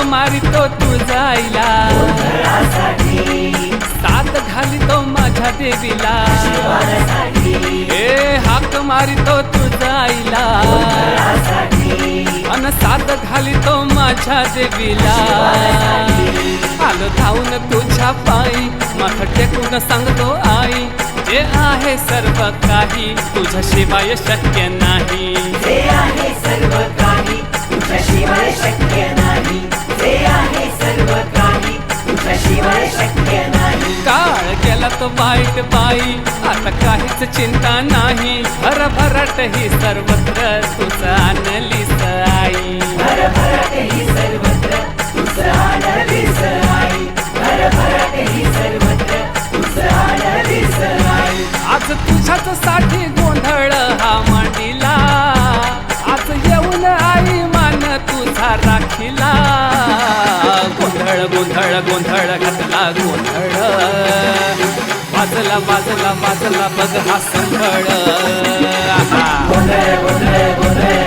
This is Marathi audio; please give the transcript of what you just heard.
मारितो तू जाईला, साथ घालितो माझ्या देवीला, ए हाक मारितो तू जाईला, अन साथ घालितो माझ्या देवीला. आलो धावून तुझ्या पायी, माथ टेकून सांगतो आई, जे आहे सर्व काही तुझ्याशिवाय शक्य नाही. जे आहे सर्व काही तुझ्याशिवाय शक्य नाही. जे आहे सर्व काही तुझ्याशिवाय शक्य नाही. काळ गेला तो वाईट बाई, आता काहीच चिंता नाही. भरभराट ही सर्वत्र तुझं आणलीस आई. भरभराट ही सर्वत्र तुझं आणलीस आई. भरभराट ही सर्वत्र तुझं आणलीस आई. आज तुझ्याच साठी गोंधळ हा मांडीला, आज येऊन आई मान तुझा राखीला. गोंधळ गोंधळ गोंधळ घातला गोंधळ, वाजला वाजला वाजला बघ हा संभळ. गोंधळ गोंधळ गोंधळ